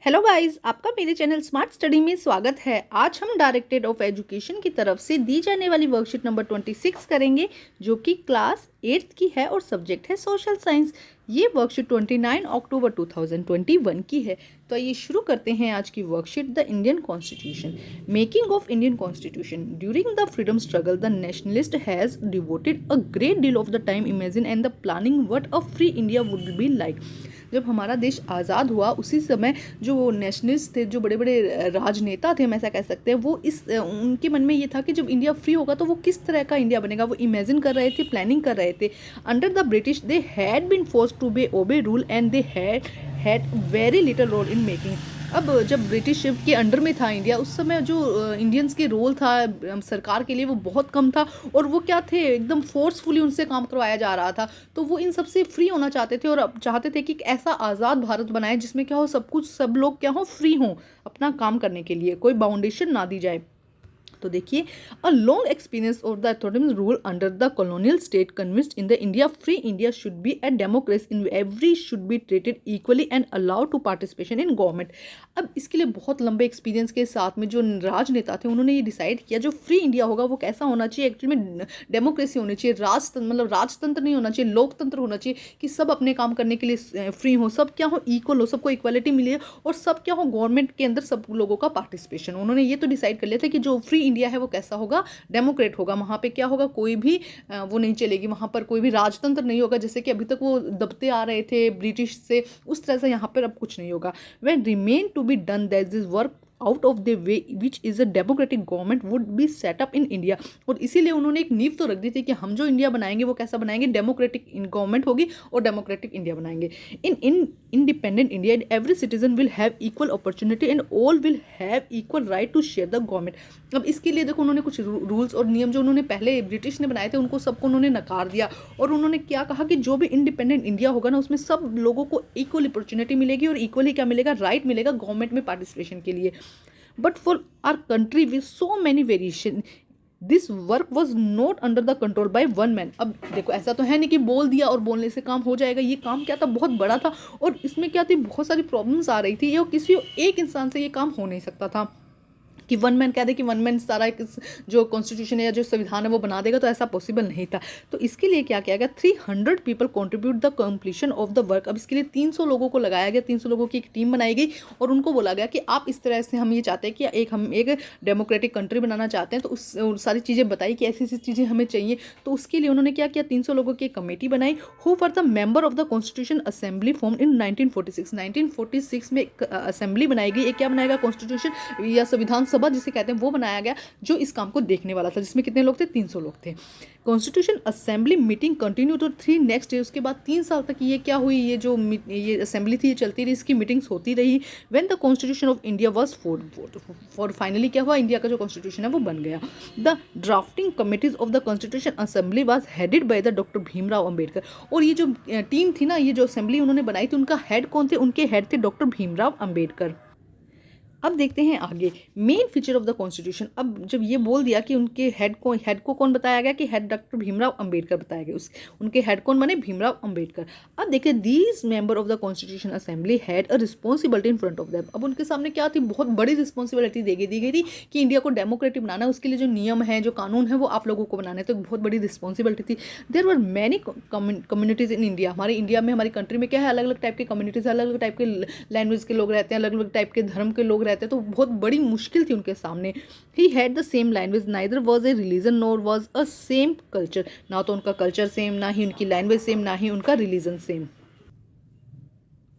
Hello guys, आपका मेरे channel smart study में स्वागत है। आज हम डायरेक्टरेट ऑफ एजुकेशन की तरफ से दी जाने वाली वर्कशीट नंबर 26 करेंगे, जो कि क्लास 8th की है और सब्जेक्ट है सोशल साइंस। ये वर्कशीट 29 अक्टूबर 2021 की है। तो आइए शुरू करते हैं आज की worksheet. The Indian constitution, making of Indian constitution. During the freedom struggle the nationalist has devoted a great deal of the time imagine and the planning what a free India would be like. जब हमारा देश आज़ाद हुआ उसी समय जो nationalist थे, जो बड़े बड़े राजनेता थे, हम ऐसा कह सकते हैं, वो उनके मन में ये था कि जब इंडिया फ्री होगा तो वो किस तरह का इंडिया बनेगा, वो इमेजिन कर रहे थे, प्लानिंग कर रहे थे। Under the British they had been forced to be obey rule and they had very little role in making. अब जब ब्रिटिश के अंडर में था इंडिया, उस समय जो इंडियंस के रोल था सरकार के लिए वो बहुत कम था, और वो क्या थे, एकदम फोर्सफुली उनसे काम करवाया जा रहा था। तो वो इन सबसे फ्री होना चाहते थे और अब चाहते थे कि एक ऐसा आज़ाद भारत बनाए जिसमें क्या हो, सब कुछ, सब लोग क्या हो, फ्री हों अपना काम करने के लिए, कोई बाउंडेशन ना दी जाए। तो देखिए, a long experience of the authorities rule under the colonial state convinced in the India free India should be a democracy in every should be treated equally and allowed to participation in government. अब इसके लिए बहुत लंबे experience के साथ में जो राजनेता थे, उन्होंने ये डिसाइड किया जो फ्री इंडिया होगा वो कैसा होना चाहिए। एक्चुअली में डेमोक्रेसी होनी चाहिए, राजतंत्र, मतलब राजतंत्र नहीं होना चाहिए, लोकतंत्र होना चाहिए कि सब अपने काम करने के लिए फ्री हो, सब क्या हो, इक्वल हो, सबको इक्वालिटी मिले, और सब क्या हो, गवर्नमेंट के अंदर सब लोगों का पार्टिसिपेशन। उन्होंने ये तो डिसाइड कर लिया था कि जो फ्री इंडिया है वो कैसा होगा, डेमोक्रेट होगा। वहाँ पे क्या होगा, कोई भी वो नहीं चलेगी, वहाँ पर कोई भी राजतंत्र नहीं होगा, जैसे कि अभी तक वो दबते आ रहे थे ब्रिटिश से, उस तरह से यहाँ पर अब कुछ नहीं होगा। when remain to be done that this work out of the way which is a democratic government would be set up in India. और इसीलिए उन्होंने एक नींव तो रख दी थी कि हम जो इंडिया बनाएंगे वो कैसा बनाएंगे, डेमोक्रेटिक गवर्नमेंट होगी और डेमोक्रेटिक इंडिया बनाएंगे। In independent India every citizen will have equal opportunity and all will have equal right to share the government. अब इसके लिए देखो, उन्होंने कुछ रूल्स और नियम जो उन्होंने पहले ब्रिटिश ने बनाए थे उनको सबको उन्होंने नकार दिया, और उन्होंने क्या कहा कि जो भी इंडिपेंडेंट इंडिया होगा ना, उसमें सब लोगों को इक्वल अपॉर्चुनिटी मिलेगी और इक्वली क्या मिलेगा, राइट मिलेगा गवर्नमेंट में पार्टिसिपेशन के लिए। But for our country with so many variation, this work was not under the control by one man. अब देखो, ऐसा तो है नहीं कि बोल दिया और बोलने से काम हो जाएगा। ये काम क्या था, बहुत बड़ा था, और इसमें क्या थी, बहुत सारी प्रॉब्लम्स आ रही थी। ये किसी एक इंसान से ये काम हो नहीं सकता था कि वन मैन कह दे कि वन मैन सारा जो कॉन्स्टिट्यूशन है या जो संविधान है वो बना देगा, तो ऐसा पॉसिबल नहीं था। तो इसके लिए क्या किया गया, 300 people contribute the completion of the work. अब इसके लिए 300 लोगों को लगाया गया, 300 लोगों की एक टीम बनाई गई, और उनको बोला गया कि आप इस तरह से, हम ये चाहते हैं कि हम एक डेमोक्रेटिक कंट्री बनाना चाहते हैं, तो उस सारी चीज़ें बताई कि ऐसी ऐसी चीज़ें हमें चाहिए। तो उसके लिए उन्होंने क्या किया, 300 लोगों की एक कमेटी बनाई, who were the member of the constitution assembly form in 1946। 1946 में एक असेंबली बनाई गई। एक क्या बनाएगा, कॉन्स्टिट्यूशन या संविधान सभा जिसे कहते हैं, वो बनाया गया जो इस काम को देखने वाला था, जिसमें कितने लोग थे, 300 लोग थे। Constitution assembly meeting continue to 3 next day. उसके बाद 3 साल तक ये क्या हुई, ये असेंबली थी, ये चलती रही, इसकी मीटिंग्स होती रही। When the constitution of India was for finally क्या हुआ, इंडिया का जो कॉन्स्टिट्यूशन है वो बन गया। The drafting committees of the constitution assembly was headed by the doctor Bhimrao Ambedkar. और ये जो टीम थी ना, ये जो असेंबली उन्होंने बनाई थी, उनका हेड कौन थे, उनके हेड थे डॉक्टर भीमराव अंबेडकर। अब देखते हैं आगे, main feature of the constitution. अब जब ये बोल दिया कि उनके हेड को कौन बताया गया, कि हेड डॉक्टर भीमराव अंबेडकर बताया गया, उनके हेड कौन बने, भीमराव अंबेडकर। अब देखिए, these member of the constitution assembly had a responsibility in front of them. अब उनके सामने क्या थी, बहुत बड़ी रिस्पॉन्सिबिलिटी दी गई थी कि इंडिया को डेमोक्रेटिक बनाना है, उसके लिए जो नियम है, जो कानून है, वो आप लोगों को बनाने, तो बहुत बड़ी रिस्पॉन्सिबिलिटी थी। There were many communities in India. हमारे इंडिया में, हमारी कंट्री में क्या है, अलग अलग टाइप की कम्युनिटीज, अलग अलग टाइप के लैंग्वेज के लोग रहते हैं, अलग अलग टाइप के धर्म के लोग रहते हैं, तो बहुत बड़ी मुश्किल थी उनके सामने। He had the same language, neither was a religion nor was a same culture. ना तो उनका कल्चर सेम, ना ही उनकी लैंग्वेज सेम, ना ही उनका रिलीजन सेम।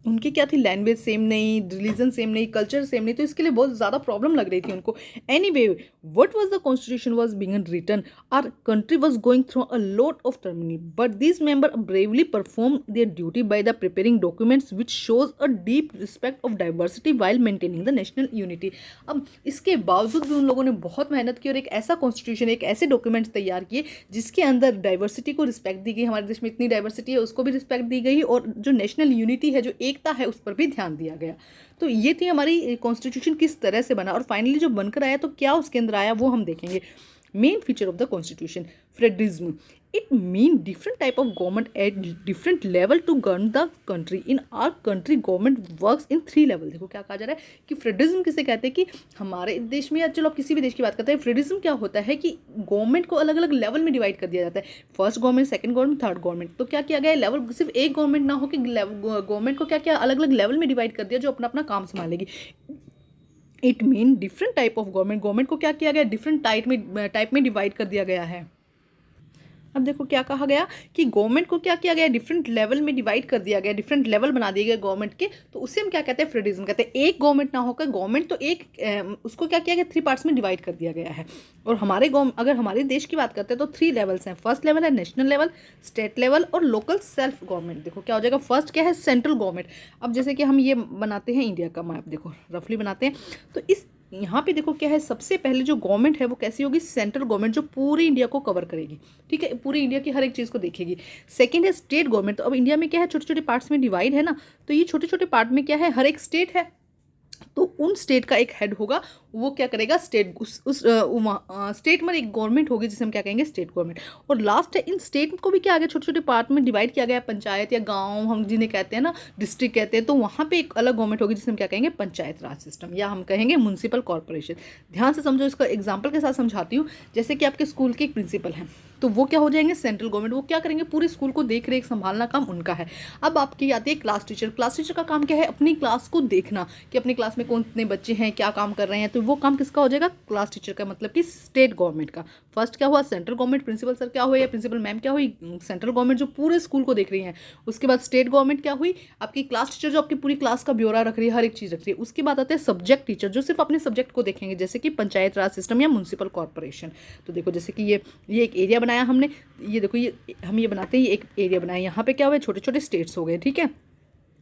उनकी क्या थी, लैंग्वेज सेम नहीं, रिलीजन सेम नहीं, कल्चर सेम नहीं, तो इसके लिए बहुत ज़्यादा प्रॉब्लम लग रही थी उनको। Anyway, what was the constitution was being written, our country was going through a lot of turmoil, but this member bravely perform their duty by the preparing documents which shows a deep respect of diversity while maintaining the national unity. अब इसके बावजूद भी उन लोगों ने बहुत मेहनत की और एक ऐसा कॉन्स्टिट्यूशन, एक ऐसे डॉक्यूमेंट्स तैयार किए जिसके अंदर डाइवर्सिटी को रिस्पेक्ट दी गई। हमारे देश में इतनी डाइवर्सिटी है, उसको भी रिस्पेक्ट दी गई, और जो नेशनल यूनिटी है, जो एकता है, उस पर भी ध्यान दिया गया। तो ये थी हमारी कॉन्स्टिट्यूशन किस तरह से बना, और फाइनली जो बनकर आया तो क्या उसके अंदर आया वो हम देखेंगे। Main feature of the constitution federalism, it mean different type of government at different level to govern the country. In our country government works in 3 level. देखो क्या कहा जा रहा है कि फेडरलिज्म किसे कहते हैं, कि हमारे देश में या चलो किसी भी देश की बात करते हैं, फेडरलिज्म क्या होता है कि गवर्नमेंट को अलग अलग लेवल में डिवाइड कर दिया जाता है, first government, second government, third government. तो क्या किया गया है, लेवल सिर्फ एक गवर्नमेंट ना हो कि गवर्नमेंट को क्या क्या अलग अलग लेवल में डिवाइड कर दिया जो अपना अपना काम संभालेगी। It mean different type of government, government को क्या किया गया, डिफरेंट टाइप में डिवाइड कर दिया गया है। अब देखो क्या कहा गया कि गवर्नमेंट को क्या किया गया, डिफरेंट लेवल में डिवाइड कर दिया गया, डिफरेंट लेवल बना दिए गए गवर्नमेंट के। तो उससे हम क्या कहते हैं, फेडरलिज्म कहते हैं। एक गवर्नमेंट ना होकर गवर्नमेंट तो एक उसको क्या किया गया, 3 पार्ट्स में डिवाइड कर दिया गया है। और अगर हमारे देश की बात करते हैं तो 3 लेवल्स हैं। फर्स्ट लेवल है नेशनल लेवल, स्टेट लेवल और लोकल सेल्फ गवर्नमेंट। देखो क्या हो जाएगा, फर्स्ट क्या है, सेंट्रल गवर्नमेंट। अब जैसे कि हम ये बनाते हैं इंडिया का मैप, देखो रफली बनाते हैं, तो इस यहाँ पे देखो क्या है, सबसे पहले जो गवर्नमेंट है वो कैसी होगी, सेंट्रल गवर्नमेंट, जो पूरी इंडिया को कवर करेगी, ठीक है, पूरी इंडिया की हर एक चीज़ को देखेगी। सेकंड है स्टेट गवर्नमेंट। तो अब इंडिया में क्या है, छोटे छोटे पार्ट्स में डिवाइड है ना, तो ये छोटे छोटे पार्ट में क्या है, हर एक स्टेट है, तो उन स्टेट का एक हेड होगा, वो क्या करेगा, उस स्टेट में एक गवर्नमेंट होगी जिसे हम क्या कहेंगे, स्टेट गवर्नमेंट। और लास्ट है, इन स्टेट को भी क्या आ गया, छोटे छोटे पार्ट में डिवाइड किया गया, पंचायत या गांव हम जिन्हें कहते हैं ना, डिस्ट्रिक्ट कहते हैं, तो वहाँ पे एक अलग गवर्नमेंट होगी जिसे हम क्या कहेंगे, पंचायत राज सिस्टम, या हम कहेंगे म्युनिसिपल कॉर्पोरेशन। ध्यान से समझो, इसका एग्जाम्पल के साथ समझाती हूँ। जैसे कि आपके स्कूल के एक प्रिंसिपल हैं, तो वो क्या हो जाएंगे, सेंट्रल गवर्नमेंट। वो क्या करेंगे, पूरे स्कूल को देख रेख संभालना काम उनका है। अब आपकी आती है क्लास टीचर। क्लास टीचर का काम क्या है, अपनी क्लास को देखना कि अपनी क्लास में कौन कितने बच्चे हैं, क्या काम कर रहे हैं, तो वो काम किसका हो जाएगा, क्लास टीचर का, मतलब कि स्टेट गवर्नमेंट का। फर्स्ट क्या हुआ, सेंट्रल गवर्नमेंट, प्रिंसिपल सर क्या हुए या प्रिंसिपल मैम क्या हुई, सेंट्रल गवर्नमेंट जो पूरे स्कूल को देख रही है। उसके बाद स्टेट गवर्नमेंट क्या हुई, आपकी क्लास टीचर जो आपकी पूरी क्लास का ब्यौरा रख रही है, हर एक चीज़ रख रही है। उसके बाद आते हैं सब्जेक्ट टीचर, जो सिर्फ अपने सब्जेक्ट को देखेंगे, जैसे कि पंचायत राज सिस्टम या म्युनिसिपल कॉर्पोरेशन। तो देखो जैसे कि ये एक एरिया बनाया हमने, ये देखो ये हम ये बनाते हैं, ये एक एरिया बनाया, यहाँ पे क्या हुआ, छोटे छोटे स्टेट्स हो गए, ठीक है।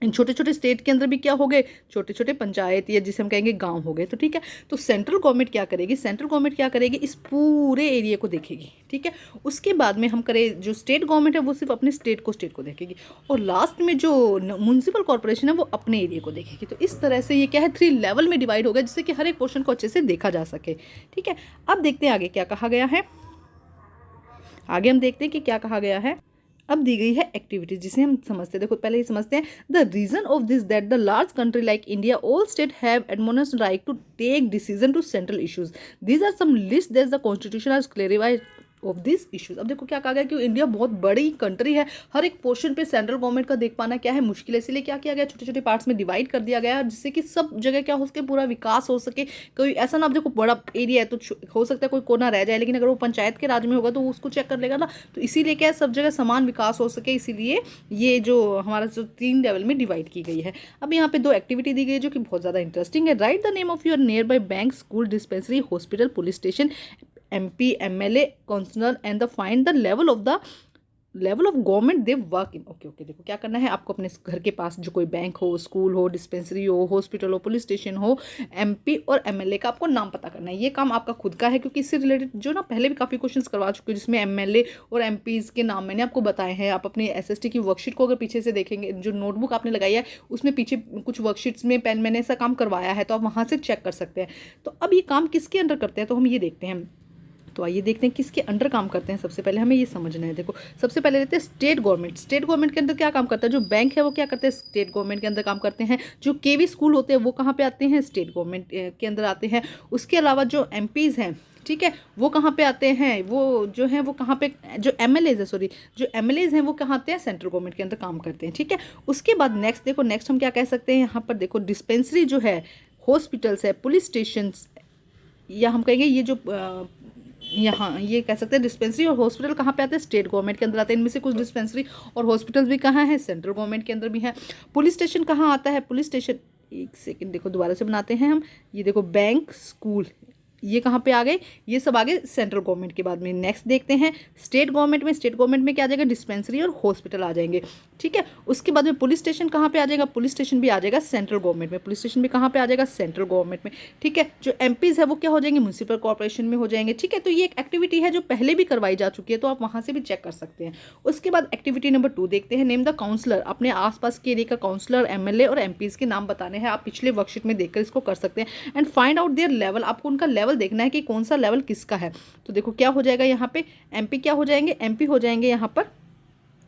इन छोटे छोटे स्टेट के अंदर भी क्या हो गए, छोटे छोटे पंचायत या जिसे हम कहेंगे गांव हो गए, तो ठीक है। तो सेंट्रल गवर्नमेंट क्या करेगी, सेंट्रल गवर्नमेंट क्या करेगी, इस पूरे एरिया को देखेगी, ठीक है। उसके बाद में हम करें, जो स्टेट गवर्नमेंट है वो सिर्फ अपने स्टेट को देखेगी, और लास्ट में जो म्युनिसिपल कॉर्पोरेशन है वो अपने एरिया को देखेगी। तो इस तरह से ये क्या है, 3 लेवल में डिवाइड हो गया, जिससे कि हर एक पोर्शन को अच्छे से देखा जा सके, ठीक है। अब देखते हैं आगे क्या कहा गया है। आगे हम देखते हैं कि क्या कहा गया है। अब दी गई है एक्टिविटीज, जिसे हम समझते हैं। देखो पहले ये समझते हैं, the reason of this that the large country like India all state have admonished right to take decision to central issues, these are some list that the constitution has clarified of this issues. अब देखो क्या कहा गया कि India बहुत बड़ी country है, हर एक पोर्शन पे सेंट्रल गवर्नमेंट का देख पाना क्या है, मुश्किल है। इसलिए क्या किया गया, छोटे छोटे पार्ट्स में डिवाइड कर दिया गया, जिससे कि सब जगह क्या हो सके, पूरा विकास हो सके। कोई ऐसा ना, अब देखो बड़ा एरिया है तो हो सकता है कोई कोना रह जाए, लेकिन अगर वो पंचायत के राज में होगा तो वो उसको चेक कर लेगा ना। तो इसीलिए क्या है, सब जगह समान विकास हो सके, इसीलिए ये जो हमारा जो 3 लेवल में डिवाइड की गई है। अब यहाँ पे 2 एक्टिविटी दी गई है जो कि बहुत ज़्यादा इंटरेस्टिंग है। Write the name of your nearby bank, school, dispensary, hospital, police station, MP, MLA, councillor and the find the level of government they work in. Okay, देखो क्या करना है आपको, अपने घर के पास जो कोई बैंक हो, स्कूल हो, डिस्पेंसरी हो, हॉस्पिटल हो, पुलिस स्टेशन हो, MP और MLA का आपको नाम पता करना है। ये काम आपका खुद का है, क्योंकि इससे रिलेटेड जो ना पहले भी काफ़ी क्वेश्चंस करवा चुके हैं, जिसमें MLA और MPs के नाम मैंने आपको बताए हैं। आप अपनी SST की वर्कशीट को अगर पीछे से देखेंगे, जो नोटबुक आपने लगाई है उसमें पीछे कुछ वर्कशीट्स में पेन मैंने ऐसा काम करवाया है, तो आप वहाँ से चेक कर सकते हैं। तो अब ये काम किसके अंडर करते हैं, तो हम ये देखते हैं। तो आइए देखते हैं किसके अंडर काम करते हैं। सबसे पहले हमें ये समझना है। देखो सबसे पहले लेते हैं स्टेट गवर्नमेंट। स्टेट गवर्नमेंट के अंदर क्या काम करता है, जो बैंक है वो क्या करते हैं, स्टेट गवर्नमेंट के अंदर काम करते हैं। जो KV स्कूल होते हैं वो कहाँ पे आते हैं, स्टेट गवर्नमेंट के अंदर आते हैं। उसके अलावा जो MPs हैं, ठीक है, वो कहाँ पे आते हैं, वो जो है वो कहाँ पे, जो MLAs है, सॉरी, जो MLAs हैं वो कहाँ आते हैं, सेंट्रल गवर्नमेंट के अंदर काम करते हैं, ठीक है। उसके बाद नेक्स्ट देखो, नेक्स्ट हम क्या कह सकते हैं यहाँ पर, देखो डिस्पेंसरी जो है, हॉस्पिटल्स है, पुलिस स्टेशन, या हम कहेंगे ये जो यहाँ ये कह सकते हैं डिस्पेंसरी और हॉस्पिटल कहाँ पे आते हैं, स्टेट गवर्नमेंट के अंदर आते हैं। इनमें से कुछ डिस्पेंसरी और हॉस्पिटल भी कहाँ है, सेंट्रल गवर्नमेंट के अंदर भी है। पुलिस स्टेशन कहाँ आता है, पुलिस स्टेशन, एक सेकंड देखो दोबारा से बनाते हैं हम, ये देखो बैंक, स्कूल, ये कहाँ पे आ गए, ये सब आ गए सेंट्रल गवर्नमेंट के बाद में। नेक्स्ट देखते हैं स्टेट गवर्नमेंट में क्या आ जाएगा, डिस्पेंसरी और हॉस्पिटल आ जाएंगे। ठीक है। उसके बाद में पुलिस स्टेशन कहाँ पे आ जाएगा, पुलिस स्टेशन भी आ जाएगा सेंट्रल गवर्नमेंट में, पुलिस स्टेशन भी कहाँ पे आ जाएगा, सेंट्रल गवर्नमेंट में। ठीक है। जो एमपीज है वो क्या हो जाएंगे, म्यूनसिपल कॉर्पोरेशन में हो जाएंगे। ठीक है। तो ये एक एक्टिविटी है जो पहले भी करवाई जा चुकी है, तो आप वहाँ से भी चेक कर सकते हैं। उसके बाद एक्टिविटी नंबर 2 देखते हैं, नेम द काउंसलर। अपने आसपास के एरिया का काउंसलर, एमएलए और एमपीज के नाम बताने हैं। आप पिछले वर्कशीट में देखकर इसको कर सकते हैं। And find out their level, आपको उनका लेवल देखना है कि कौन सा लेवल किसका है। तो देखो क्या हो जाएगा यहाँ पे, एमपी क्या हो जाएंगे, एमपी हो जाएंगे यहाँ पर,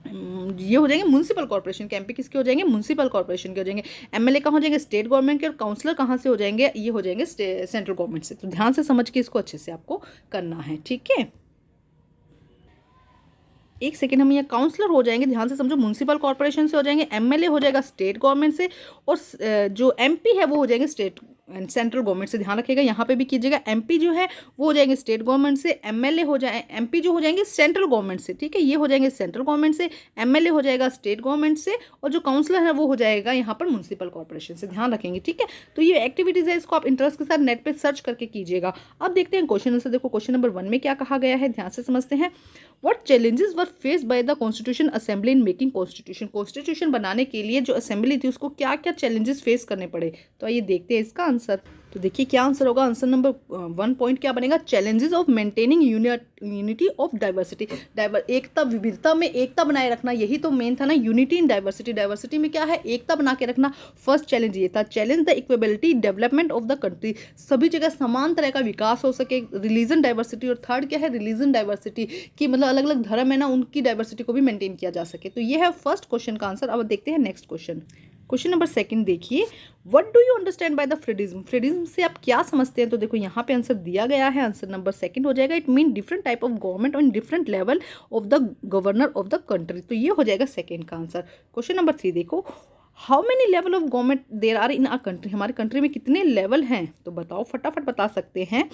ये हो जाएंगे म्यूनसिपल कॉर्पोरेशन के, एमपी किसके हो जाएंगे, म्यूनसिपल कॉर्पोरेशन के हो जाएंगे। एमएलए कहाँ हो जाएंगे, स्टेट गवर्नमेंट के, और काउंसलर कहाँ से हो जाएंगे, ये हो जाएंगे सेंट्रल गवर्नमेंट से। तो ध्यान से समझ के इसको अच्छे से आपको करना है। ठीक है। एक सेकेंड, हम यहाँ काउंसलर हो जाएंगे, ध्यान से समझो, म्यूनसिपल कॉर्पोरेशन से हो जाएंगे, एमएलए हो जाएगा स्टेट गवर्नमेंट से, और जो एमपी है वो हो जाएंगे स्टेट एंड सेंट्रल गवर्नमेंट से। ध्यान रखिएगा, यहाँ पे भी कीजिएगा, एमपी जो है वो हो जाएंगे स्टेट गवर्नमेंट से, एमएलए हो जाए, एमपी जो हो जाएंगे सेंट्रल गवर्नमेंट से। ठीक है। ये हो जाएंगे सेंट्रल गवर्नमेंट से, एमएलए हो जाएगा स्टेट गवर्नमेंट से, और जो काउंसलर है वो हो जाएगा यहाँ पर म्यूनसिपल कॉर्पोरेशन से। ध्यान रखेंगे। ठीक है। तो ये एक्टिविटीज़ है, इसको आप इंटरेस्ट के साथ नेट पर सर्च करके कीजिएगा। अब देखते हैं क्वेश्चन आंसर। देखो क्वेश्चन नंबर 1 में क्या कहा गया है, ध्यान से समझते हैं। What challenges were faced by the Constitution Assembly in making Constitution? Constitution बनाने के लिए जो असेंबली थी उसको क्या क्या चैलेंजेस फेस करने पड़े। तो आइए देखते हैं इसका आंसर। तो देखिए क्या आंसर होगा, आंसर नंबर 1 पॉइंट क्या बनेगा, challenges of maintaining unity of diversity. एकता, विविधता में एकता बनाए रखना, यही तो मेन था ना, यूनिटी इन डाइवर्सिटी। डाइवर्सिटी में क्या है, एकता बना के रखना। फर्स्ट चैलेंज ये था। Challenge the equability development of the country, सभी जगह समान तरह का विकास हो सके। रिलीजन डाइवर्सिटी, और थर्ड क्या है, रिलीजन डाइवर्सिटी की मतलब अलग अलग धर्म है ना, उनकी डाइवर्सिटी को भी मेंटेन किया जा सके। तो ये है फर्स्ट क्वेश्चन का आंसर। अब देखते हैं नेक्स्ट क्वेश्चन। क्वेश्चन नंबर 2 देखिए, what do you understand by the federalism. Federalism से आप क्या समझते हैं। तो देखो यहाँ पे आंसर दिया गया है, आंसर नंबर 2 हो जाएगा, it mean different type of government on different level of the governor of the country. तो ये हो जाएगा सेकेंड का आंसर। क्वेश्चन नंबर 3 देखो, how many level of government there are in our country. हमारे country में कितने लेवल हैं, तो बताओ, फटाफट बता सकते हैं।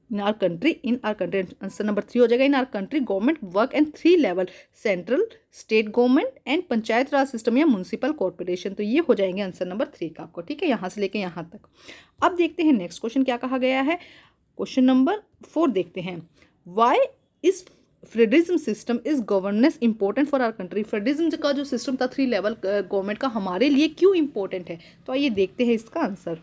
इन आर कंट्री आंसर नंबर 3 हो जाएगा, इन our country government work and 3 level, central, state government and panchayat Raj system या म्यूनसिपल कॉर्पोरेशन। तो ये हो जाएंगे आंसर नंबर 3 का आपको। ठीक है, यहाँ से लेके यहाँ तक। अब देखते हैं नेक्स्ट क्वेश्चन क्या कहा गया है। क्वेश्चन नंबर 4 देखते हैं, why is federalism system is governance important for our country. Federalism का जो सिस्टम था 3 लेवल गवर्नमेंट का, हमारे लिए क्यों इंपॉर्टेंट है। तो आइए देखते हैं इसका आंसर।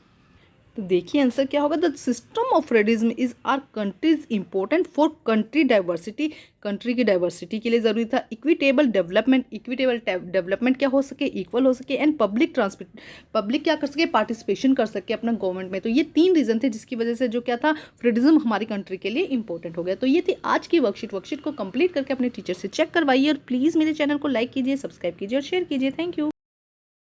तो देखिए आंसर क्या होगा, the system of federalism is our countries important for country diversity. Country की डाइवर्सिटी के लिए जरूरी था। इक्विटेबल डेवलपमेंट, इक्विटेबल डेवलपमेंट क्या हो सके, इक्वल हो सके, एंड पब्लिक पब्लिक क्या कर सके, पार्टिसिपेशन कर सके अपना गवर्नमेंट में। तो ये 3 रीजन थे जिसकी वजह से जो क्या था, फेडरलिज्म हमारी कंट्री के लिए इंपॉर्टेंट हो गया। तो ये थी आज की वर्कशीट को कंप्लीट करके अपने टीचर से चेक करवाइए, और प्लीज़ मेरे चैनल को लाइक कीजिए, सब्सक्राइब कीजिए और शेयर कीजिए। Thank you.